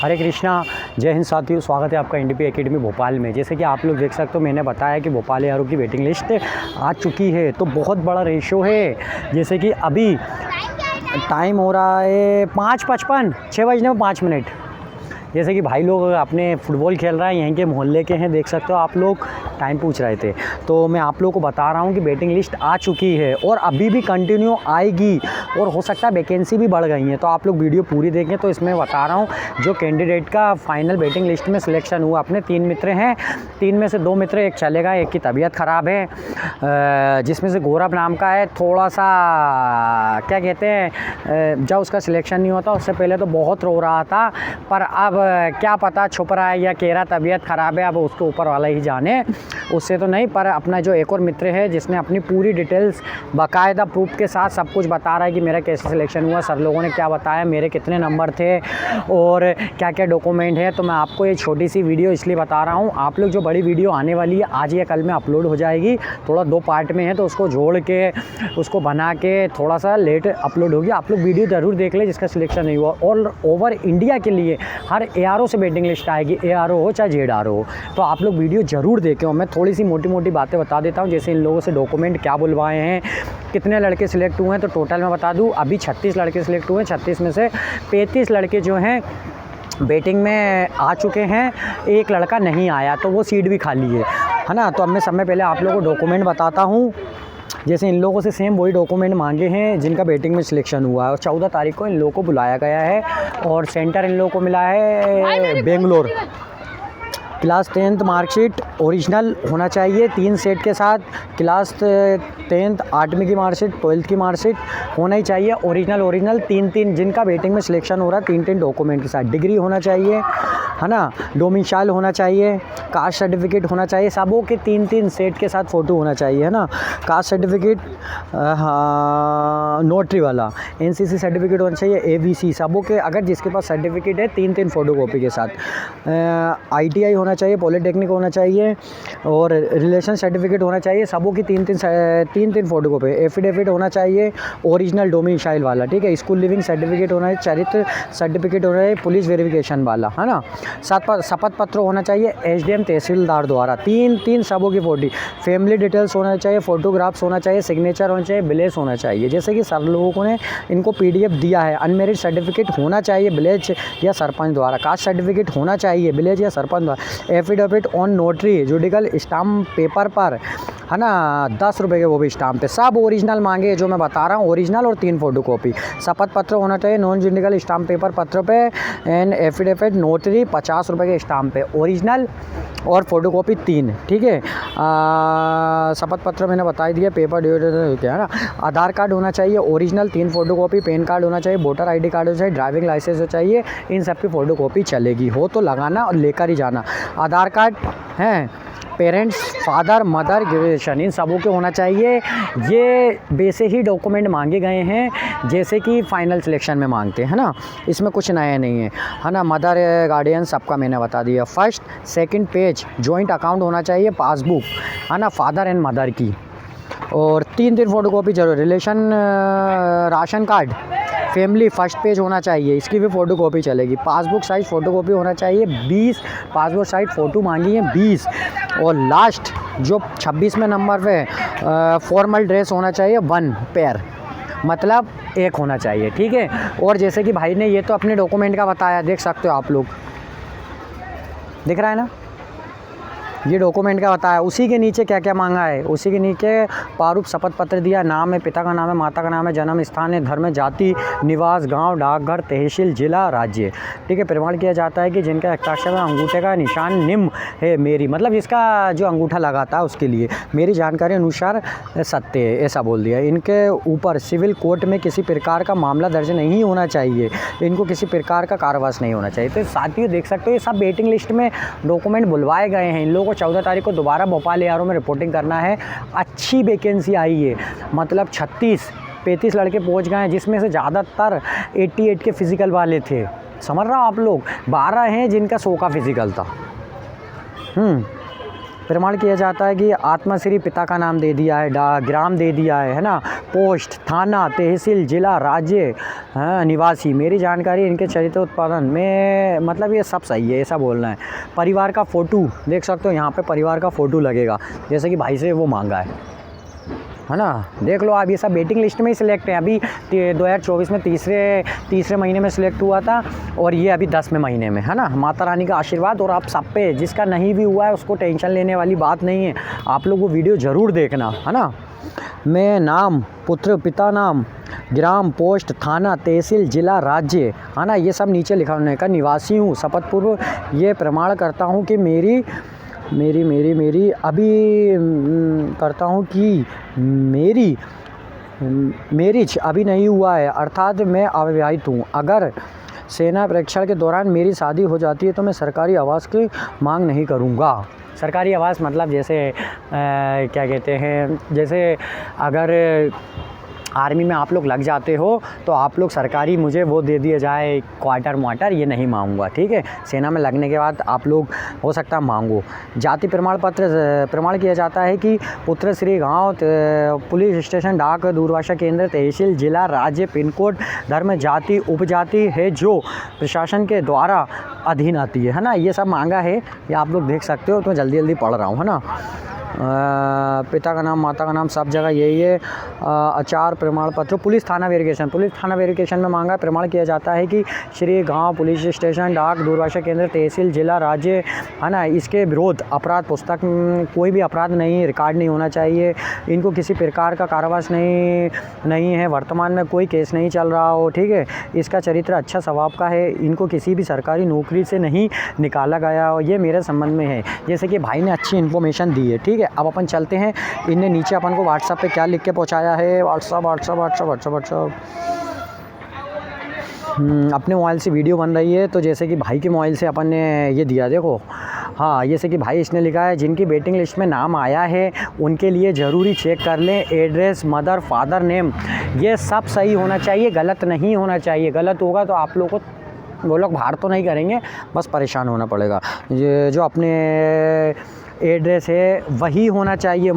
हरे कृष्णा, जय हिंद साथियों। स्वागत है आपका एनडीपी एकेडमी भोपाल में। जैसे कि आप लोग देख सकते हो, मैंने बताया कि भोपाल एआरओ की वेटिंग लिस्ट आ चुकी है, तो बहुत बड़ा रेशो है। जैसे कि अभी टाइम हो रहा है 5:55, 6 बजने में 5 मिनट। जैसे कि भाई लोग अपने फुटबॉल खेल रहा है, यहीं के मोहल्ले के हैं, देख सकते हो आप लोग। टाइम पूछ रहे थे तो मैं आप लोगों को बता रहा हूँ कि वेटिंग लिस्ट आ चुकी है और अभी भी कंटिन्यू आएगी और हो सकता है वैकेंसी भी बढ़ गई है। तो आप लोग वीडियो पूरी देखें। तो इसमें बता रहा हूँ जो कैंडिडेट का फाइनल वेटिंग लिस्ट में सिलेक्शन हुआ, अपने 3 मित्र हैं, 3 में से 2 मित्र एक चलेगा, एक की तबीयत ख़राब है, जिसमें से गौरव नाम का है। थोड़ा सा क्या कहते हैं, जब उसका सिलेक्शन नहीं होता उससे पहले तो बहुत रो रहा था, पर अब क्या पता छुप रहा है या कह रहा तबीयत ख़राब है, अब उसको ऊपर वाला ही जाने, उससे तो नहीं। पर अपना जो एक और मित्र है जिसने अपनी पूरी डिटेल्स बाकायदा प्रूफ के साथ सब कुछ बता रहा है कि मेरा कैसे सिलेक्शन हुआ, सर लोगों ने क्या बताया, मेरे कितने नंबर थे और क्या क्या डॉक्यूमेंट है। तो मैं आपको ये छोटी सी वीडियो इसलिए बता रहा हूँ। आप लोग जो बड़ी वीडियो आने वाली है आज या कल में अपलोड हो जाएगी, थोड़ा 2 पार्ट में है, तो उसको जोड़ के उसको बना के थोड़ा सा लेट अपलोड होगी। आप लोग वीडियो ज़रूर देख लें जिसका सिलेक्शन नहीं हुआ। और ओवर इंडिया के लिए हर एआरओ से वेटिंग लिस्ट आएगी, एआरओ हो चाहे जेडआरओ हो। तो आप लोग वीडियो ज़रूर देखें। और मैं थोड़ी सी मोटी मोटी बातें बता देता हूँ, जैसे इन लोगों से डॉक्यूमेंट क्या बुलवाए हैं, कितने लड़के सिलेक्ट हुए हैं। तो टोटल मैं बता दूँ, अभी 36 लड़के सिलेक्ट हुए हैं। 36 में से 35 लड़के जो हैं वेटिंग में आ चुके हैं, एक लड़का नहीं आया, तो वो सीट भी खाली है ना। तो अब मैं समय पहले आप लोगों को डॉक्यूमेंट बताता हूँ। जैसे इन लोगों से सेम वही डॉक्यूमेंट मांगे हैं जिनका वेटिंग में सिलेक्शन हुआ है। और 14 तारीख को इन लोगों को बुलाया गया है और सेंटर इन लोगों को मिला है Bangalore. Class 10th marksheet original होना चाहिए 3 सेट के साथ। क्लास 10th 8वीं की मार्कशीट, 12th की मार्कशीट होना ही चाहिए ओरिजिनल 3 जिनका वेटिंग में सिलेक्शन हो रहा है, 3 डॉक्यूमेंट के साथ। डिग्री होना चाहिए, है ना, डोमिसाइल होना चाहिए, कास्ट सर्टिफिकेट होना चाहिए, सबों के 3 सेट के साथ फ़ोटो होना चाहिए, है ना। कास्ट सर्टिफिकेट नोटरी वाला, एनसीसी सर्टिफिकेट होना चाहिए, एबीसी सबों के, अगर जिसके पास सर्टिफिकेट है 3 फ़ोटो कॉपी के साथ। आईटीआई होना चाहिए, पॉलिटेक्निक होना चाहिए और रिलेशन सर्टिफिकेट होना चाहिए, सबों की 3 फ़ोटो कॉपी। एफिडेविट होना चाहिए ओरिजिनल डोमिसाइल वाला, ठीक है। स्कूल लिविंग सर्टिफिकेट होना है, चरित्र सर्टिफिकेट होना है, पुलिस वेरिफिकेशन वाला, है ना। शपथ पत्र होना चाहिए एसडीएम तहसीलदार द्वारा, 3 सबों की फोटो। फैमिली डिटेल्स होना चाहिए, फोटोग्राफ्स होना चाहिए, सिग्नेचर होना चाहिए, विलेज होना चाहिए। जैसे कि सर लोगों ने इनको पीडीएफ दिया है। अनमेरिड सर्टिफिकेट होना चाहिए विलेज या सरपंच द्वारा। कास्ट सर्टिफिकेट होना चाहिए विलेज या सरपंच द्वारा। Affidavit on notary judicial stamp paper पर, है ना, 10 रुपये के वो भी स्टाम्प पे। सब ओरिजिनल मांगे जो मैं बता रहा हूँ, ओरिजिनल और 3 फ़ोटो कॉपी। शपथ पत्र होना चाहिए नॉन जुडिकल स्टाम्प पेपर पत्र पे एंड एफिडेविट नोटरी 50 रुपये के स्टाम्प पे, ओरिजिनल और फ़ोटो कॉपी 3, ठीक है। शपथ पत्र मैंने बता ही दिया, पेपर ड्यू क्या है ना। आधार कार्ड होना चाहिए original 3 photo copy, pan card होना चाहिए, वोटर आईडी कार्ड होना चाहिए, ड्राइविंग लाइसेंस हो चाहिए। इन सब की फ़ोटो कॉपी चलेगी, हो तो लगाना और लेकर ही जाना। आधार कार्ड हैं, पेरेंट्स, फादर, मदर, ग्रेजुएशन, इन सबों के होना चाहिए। ये वैसे ही डॉक्यूमेंट मांगे गए हैं जैसे कि फ़ाइनल सिलेक्शन में मांगते हैं ना, इसमें कुछ नया नहीं है ना। मदर, गार्डियन सबका मैंने बता दिया। First second page joint account होना चाहिए, पासबुक, है ना, फादर एंड मदर की, और 3 फ़ोटो कॉपी जरूर। Relation ration card family first page होना चाहिए, इसकी भी फ़ोटो कॉपी चलेगी। पासबुक साइज़ फ़ोटो कॉपी होना चाहिए 20, पासबुक साइज़ फ़ोटो मांगी है 20। और लास्ट जो 26 में नंबर पे फॉर्मल ड्रेस होना चाहिए 1 पेयर, मतलब 1 होना चाहिए, ठीक है। और जैसे कि भाई ने ये तो अपने डॉक्यूमेंट का बताया, देख सकते हो आप लोग, दिख रहा है ना, ये डॉक्यूमेंट का बताया। उसी के नीचे क्या क्या मांगा है, उसी के नीचे प्रारूप शपथ पत्र दिया, नाम है, पिता का नाम है, माता का नाम है, जन्म स्थान है, धर्म, जाति, निवास, गांव, डाकघर, तहसील, जिला, राज्य, ठीक है। प्रमाण किया जाता है कि जिनका हस्ताक्षर में अंगूठे का निशान निम्न है मेरी, मतलब इसका जो अंगूठा लगाता है उसके लिए मेरी जानकारी अनुसार सत्य है, ऐसा बोल दिया। इनके ऊपर सिविल कोर्ट में किसी प्रकार का मामला दर्ज नहीं होना चाहिए, इनको किसी प्रकार का कारावास नहीं होना चाहिए। तो साथियों देख सकते हो ये सब वेटिंग लिस्ट में डॉक्यूमेंट बुलवाए गए हैं। इन लोगों 14 तारीख को दोबारा भोपाल एआरओ में रिपोर्टिंग करना है। अच्छी वैकेंसी आई है, मतलब 35 लड़के पहुंच गए हैं, जिसमें से ज़्यादातर 88 के फिज़िकल वाले थे, समझ रहा हो आप लोग। 12 हैं जिनका 100 का फिज़िकल था। प्रमाण किया जाता है कि आत्मश्री पिता का नाम दे दिया है, ग्राम दे दिया है ना, पोस्ट, थाना, तहसील, जिला, राज्य, हाँ, निवासी, मेरी जानकारी, इनके चरित्र, उत्पादन में, मतलब ये सब सही है, ऐसा बोलना है। परिवार का फ़ोटो देख सकते हो, यहाँ पे परिवार का फ़ोटो लगेगा, जैसे कि भाई से वो मांगा है ना। देख लो आप, ये सब वेटिंग लिस्ट में ही सिलेक्ट है। अभी 2024 में तीसरे महीने में सिलेक्ट हुआ था और ये अभी 10वें महीने में, है ना। माता रानी का आशीर्वाद, और आप सब पे, जिसका नहीं भी हुआ है उसको टेंशन लेने वाली बात नहीं है, आप लोग वो वीडियो ज़रूर देखना, है ना। मैं नाम, पुत्र, पिता नाम, ग्राम, पोस्ट, थाना, तहसील, जिला, राज्य, है ना, ये सब नीचे लिखा होने का, निवासी हूँ, शपथ पूर्व ये प्रमाण करता हूँ कि मेरी अभी करता हूँ कि मेरी मैरिज अभी नहीं हुआ है, अर्थात मैं अविवाहित हूँ। अगर सेना परीक्षण के दौरान मेरी शादी हो जाती है तो मैं सरकारी आवास की मांग नहीं करूँगा। सरकारी आवास मतलब जैसे क्या कहते हैं, जैसे अगर आर्मी में आप लोग लग जाते हो तो आप लोग सरकारी मुझे वो दे दिया जाए, क्वार्टर वाटर, ये नहीं मांगूंगा, ठीक है। सेना में लगने के बाद आप लोग हो सकता है मांगो। जाति प्रमाण पत्र प्रमाण किया जाता है कि पुत्र श्री गांव, पुलिस स्टेशन, डाक, दूरभाषा केंद्र, तहसील, जिला, राज्य, पिन कोड, धर्म, जाति, उपजाति है जो प्रशासन के द्वारा अधीन आती है ना। ये सब मांगा है, ये आप लोग देख सकते हो, तो मैं जल्दी जल्दी पढ़ रहा हूँ, है ना। पिता का नाम, माता का नाम, सब जगह यही है। आचार प्रमाण पत्र, पुलिस थाना वेरिफिकेशन में मांगा प्रमाण किया जाता है कि श्री गांव, पुलिस स्टेशन, डाक, दूरभाषा केंद्र, तहसील, जिला, राज्य, है ना, इसके विरोध अपराध पुस्तक कोई भी अपराध नहीं, रिकॉर्ड नहीं होना चाहिए, इनको किसी प्रकार का कारावास नहीं है, वर्तमान में कोई केस नहीं चल रहा हो, ठीक है। इसका चरित्र अच्छा स्वभाव का है, इनको किसी भी सरकारी नौकरी से नहीं निकाला गया हो, ये मेरे संबंध में है। जैसे कि भाई ने अच्छी इन्फॉर्मेशन दी है, ठीक है। अब अपन चलते हैं, इनने नीचे अपन को व्हाट्सएप पे क्या लिख के पहुंचाया है। व्हाट्सएप अपने मोबाइल से वीडियो बन रही है, तो जैसे कि भाई के मोबाइल से अपन ने ये दिया, देखो, हाँ, जैसे कि भाई इसने लिखा है, जिनकी वेटिंग लिस्ट में नाम आया है उनके लिए ज़रूरी चेक कर लें, एड्रेस, मदर, फादर नेम, ये सब सही होना चाहिए, गलत नहीं होना चाहिए। गलत होगा तो आप लोग को वो लोग बाहर तो नहीं करेंगे, बस परेशान होना पड़ेगा। ये जो अपने एड्रेस है वही होना चाहिए।